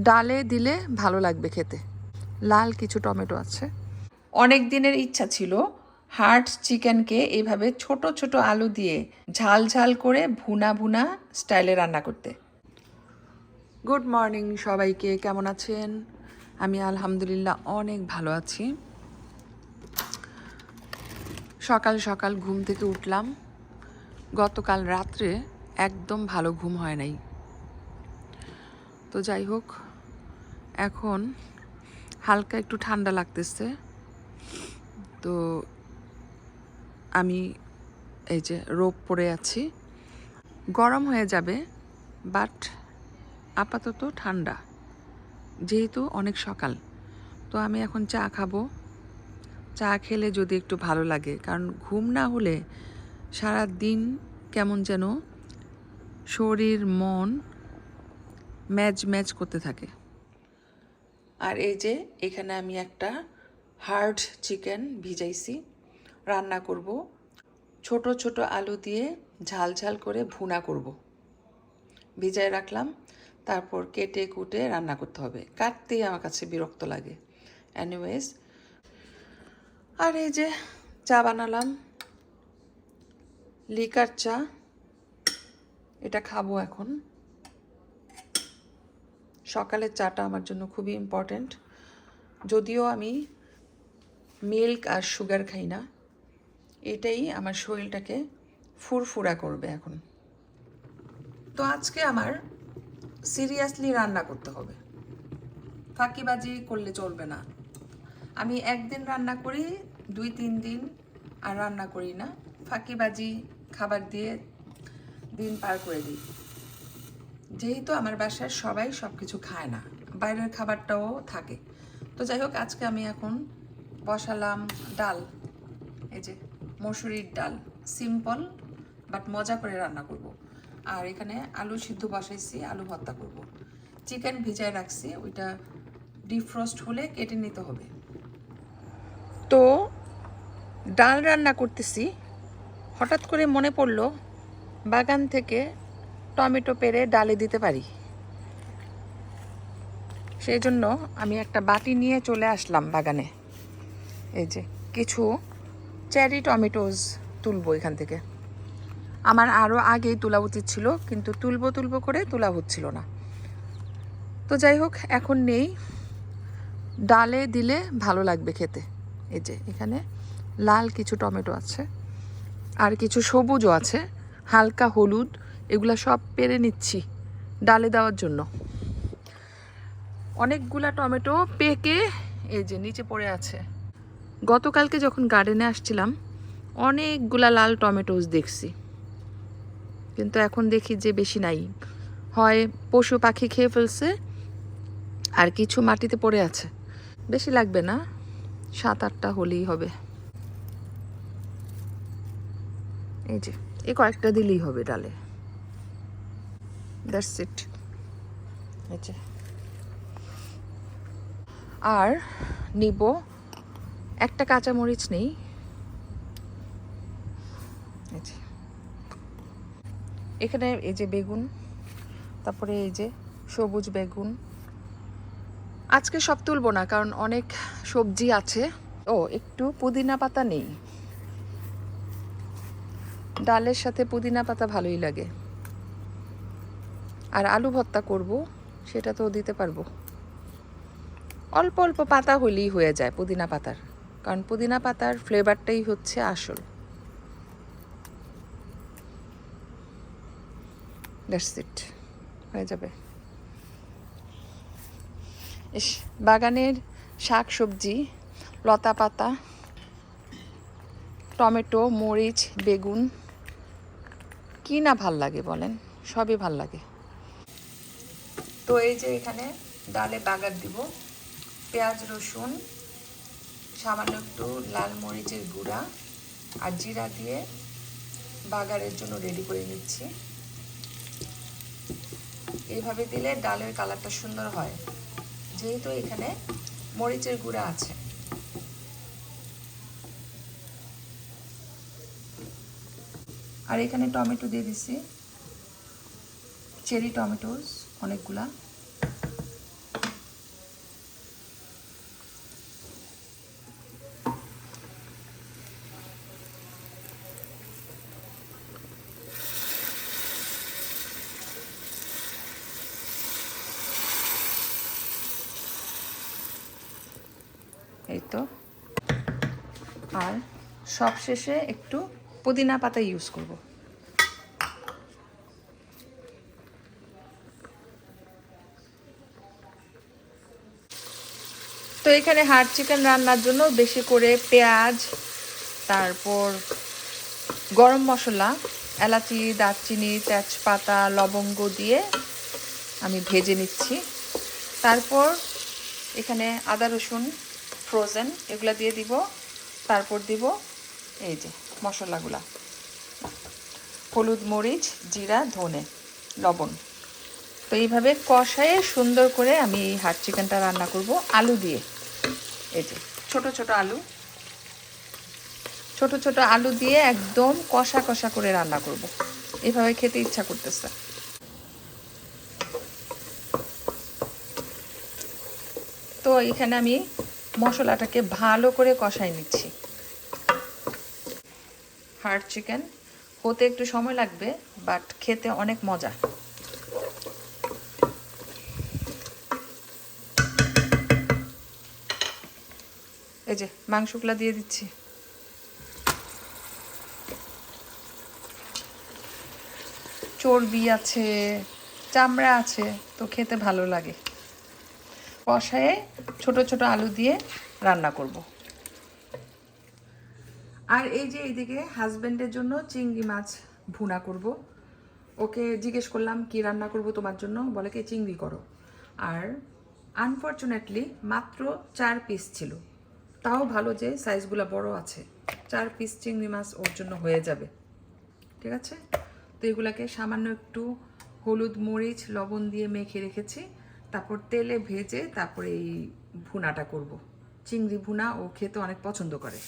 ডালে দিলে ভালো লাগবে খেতে। লাল কিছু টমেটো আছে। অনেক দিনের ইচ্ছা ছিল হার্ট চিকেনকে এইভাবে ছোট ছোট আলু দিয়ে ঝাল ঝাল করে ভুনা ভুনা স্টাইলে রান্না করতে। গুড মর্নিং সবাইকে, কেমন আছেন? আমি আলহামদুলিল্লাহ অনেক ভালো আছি। সকাল সকাল ঘুম থেকে উঠলাম। গতকাল রাত্রে একদম ভালো ঘুম হয় নাই। তো যাই হোক, এখন হালকা একটু ঠান্ডা লাগতেছে। তো আমি এই যে রোব পরে আছি। গরম হয়ে যাবে, বাট আপাতত ঠান্ডা, যেহেতু অনেক সকাল। তো আমি এখন চা খাবো। চা খেলে যদি একটু ভালো লাগে, কারণ ঘুম না হলে সারা দিন কেমন যেন শরীর মন ম্যাজ ম্যাজ করতে থাকে। আর এই যে এখানে আমি একটা হার্ড চিকেন ভিজাইছি, রান্না করব। ছোট ছোট আলু দিয়ে ঝাল ঝাল করে ভুনা করব। ভিজায় রাখলাম, তারপর কেটে কুটে রান্না করতে হবে। কাটতেই আমার কাছে বিরক্ত লাগে। এনিওয়েজ, আর এই যে চা বানালাম, লিকার চা, এটা খাবো এখন। সকালের চাটা আমার জন্য খুবই ইম্পর্ট্যান্ট। যদিও আমি মিল্ক আর সুগার খাই না, এটাই আমার শরীরটাকে ফুরফুরা করবে এখন। তো আজকে আমার সিরিয়াসলি রান্না করতে হবে, ফাঁকিবাজি করলে চলবে না। আমি একদিন রান্না করি, 2-3 দিন আর রান্না করি না, ফাঁকিবাজি খাবার দিয়ে দিন পার করে দিই। যেহেতু আমার বাসার সবাই সব কিছু খায় না, বাইরের খাবারটাও থাকে। তো যাই হোক, আজকে আমি এখন বসালাম ডাল। এই যে মসুরির ডাল, সিম্পল বাট মজা করে রান্না করব। আর এখানে আলু সিদ্ধ বসাইছি, আলু ভর্তা করব। চিকেন ভিজায় রাখছি, ওইটা ডিফ্রস্ট হলে কেটে নিতে হবে। তো ডাল রান্না করতেছি, হঠাৎ করে মনে পড়লো বাগান থেকে টমেটো পেড়ে ডালে দিতে পারি। সেই জন্য আমি একটা বাটি নিয়ে চলে আসলাম বাগানে। এই যে কিছু চেরি টমেটোজ তুলবো এখান থেকে। আমার আরও আগেই তোলা উচিত ছিল, কিন্তু তুলবো করে তোলা হচ্ছিল না। তো যাই হোক, এখন নেই, ডালে দিলে ভালো লাগবে খেতে। এই যে এখানে লাল কিছু টমেটো আছে, আর কিছু সবুজও আছে, হালকা হলুদ। এগুলা সব পেরে নিচ্ছি ডালে দেওয়ার জন্য। অনেকগুলা টমেটো পেকে এই যে নিচে পড়ে আছে। গতকালকে যখন গার্ডেনে আসছিলাম অনেকগুলা লাল টমেটোস দেখছি, কিন্তু এখন দেখি যে বেশি নাই। হয় পশু পাখি খেয়ে ফেলছে, আর কিছু মাটিতে পড়ে আছে। বেশি লাগবে না, 7-8টা হলেই হবে। এই যে এই কয়েকটা দিলেই হবে ডালে। That's it. এই যে আর নিব একটা কাঁচামরিচ নেই। এই যে এখানে এই যে বেগুন, তারপরে এই যে সবুজ বেগুন। আজকে সব তুলবো না, কারণ অনেক সবজি আছে। ও, একটু পুদিনা পাতা নেই, ডালের সাথে পুদিনা পাতা ভালোই লাগে। আর আলু ভর্তা করব, সেটা তো দিতে পারবো। অল্প অল্প পাতা হলেই হয়ে যায় পুদিনা পাতার, কারণ পুদিনা পাতার ফ্লেভারটাই হচ্ছে আসল। দ্যাটস ইট, হয়ে যাবে। ইস, বাগানের শাক সবজি, লতা পাতা, টমেটো, মরিচ, বেগুন, কি না ভাল লাগে বলেন? সবই ভাল লাগে। তো এই যে এখানে ডালে বাগার দিব, পেঁয়াজ রসুন, সামান্য একটু লাল মরিচের গুঁড়া আর জিরা দিয়ে বাগারের জন্য রেডি করে নিচ্ছি। এইভাবে দিলে ডালের কালারটা সুন্দর হয়, যেহেতু এখানে মরিচের গুঁড়া আছে। আর এখানে টমেটো দিয়ে দিছি, চেরি টমেটোস অনেকগুলা। এই তো। আর সবশেষে একটু পুদিনা পাতা ইউজ করব। তো এখানে হাড় চিকেন রান্নার জন্য বেশি করে পেঁয়াজ, তারপর গরম মশলা, এলাচি, দারচিনি, তেজপাতা, লবঙ্গ দিয়ে আমি ভেজে নিচ্ছি। তারপর এখানে আদা রসুন ফ্রোজেন এগুলো দিয়ে দিব। তারপর দিব এই যে মশলাগুলা, হলুদ, মরিচ, জিরা, ধনে, লবণ। তো এইভাবে কষায়ে সুন্দর করে আমি এই হাড় চিকেনটা রান্না করব আলু দিয়ে। এই যে ছোট ছোট আলু দিয়ে একদম কষা কষা করে রান্না করব। এভাবে খেতে ইচ্ছা করতেছে। তো এখানে আমি মশলাটাকে ভালো করে কষাই নিচ্ছি। হাড় চিকেন হতে একটু সময় লাগবে, বাট খেতে অনেক মজা। এই যে মাংসগুলা দিয়ে দিচ্ছি। চর্বি আছে, চামড়া আছে, তো খেতে ভালো লাগে। কষায়ে ছোট ছোট আলু দিয়ে রান্না করব। আর এই যে এইদিকে হাজবেন্ডের জন্য চিংড়ি মাছ ভুনা করব। ওকে জিজ্ঞেস করলাম কি রান্না করব তোমার জন্য, বলে কি চিংড়ি করো। আর আনফর্চুনেটলি মাত্র 4 পিস ছিল, তাও ভালো যে সাইজগুলো বড় আছে। 4 পিস চিংড়ি মাছ ওর জন্য হয়ে যাবে, ঠিক আছে। তো এগুলাকে সামান্য একটু হলুদ, মরিচ, লবণ দিয়ে মেখে রেখেছি। তারপর তেলে ভেজে তারপরে এই ভুনাটা করব। চিংড়ি ভুনা ও খেতে অনেক পছন্দ করে।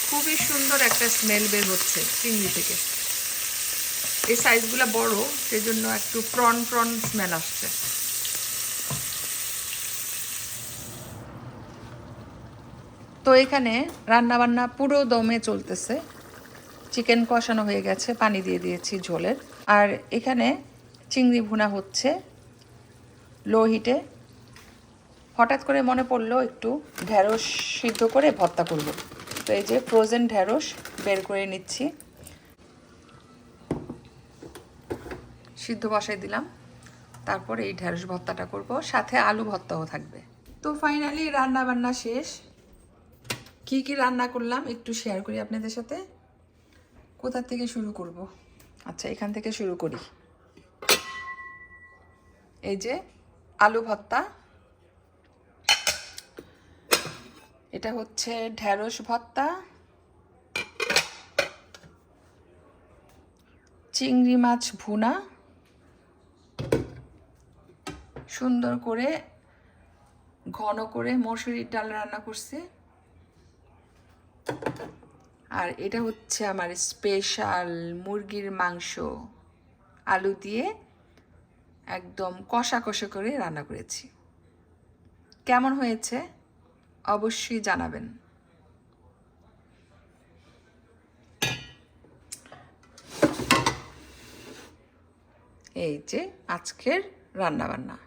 খুবই সুন্দর একটা স্মেল বের হচ্ছে চিংড়ি থেকে। এই সাইজগুলো বড়, সেজন্য একটু প্রন স্মেল আসছে। তো এখানে রান্নাবান্না পুরো দমে চলতেছে। চিকেন কষানো হয়ে গেছে, পানি দিয়ে দিয়েছি ঝোলের। আর এখানে চিংড়ি ভুনা হচ্ছে লো হিটে। হঠাৎ করে মনে পড়লো একটু ঢেঁড়স সিদ্ধ করে ভর্তা করব। তো এই যে ফ্রোজেন ঢেঁড়স বের করে নিচ্ছি, সিদ্ধ বসাই দিলাম। তারপর এই ঢেঁড়স ভর্তাটা করব, সাথে আলু ভর্তাও থাকবে। তো ফাইনালি রান্না বান্না শেষ। কি কি রান্না করলাম একটু শেয়ার করি আপনাদের সাথে। কোথা থেকে শুরু করব? আচ্ছা, এখান থেকে শুরু করি। এই যে আলু ভর্তা, এটা হচ্ছে ঢেঁড়স ভর্তা, চিংড়ি মাছ ভুনা, সুন্দর করে ঘন করে মসুরির ডাল রান্না করছি। আর এটা হচ্ছে আমার স্পেশাল মুরগির মাংস, আলু দিয়ে একদম কষা কষা করে রান্না করেছি। কেমন হয়েছে অবশ্যই জানাবেন। এই যে আজকের রান্নাবান্না।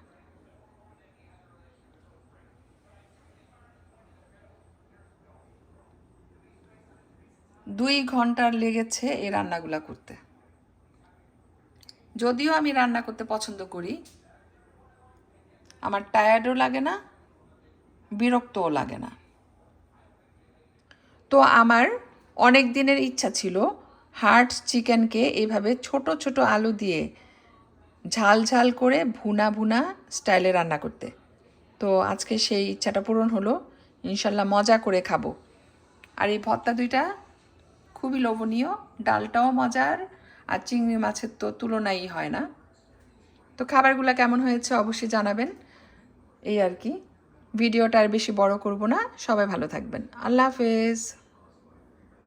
দুই ঘন্টা লেগেছে এই রান্নাগুলা করতে। যদিও আমি রান্না করতে পছন্দ করি, আমার টায়ার্ডও লাগে না, বিরক্তও লাগে না। তো আমার অনেক দিনের ইচ্ছা ছিল হার্ড চিকেনকে এইভাবে ছোট ছোট আলু দিয়ে ঝাল ঝাল করে ভুনা ভুনা স্টাইলে রান্না করতে। তো আজকে সেই ইচ্ছাটা পূরণ হলো। ইনশাল্লাহ মজা করে খাবো। আর এই ভর্তা দুইটা খুবই লোভনীয়, ডালটাও মজার, আর চিংড়ি মাছের তো তুলনাই হয় না। তো খাবারগুলো কেমন হয়েছে অবশ্যই জানাবেন। এই আর কি, ভিডিওটা আর বেশি বড় করব না। সবাই ভালো থাকবেন। আল্লাহ হাফেজ।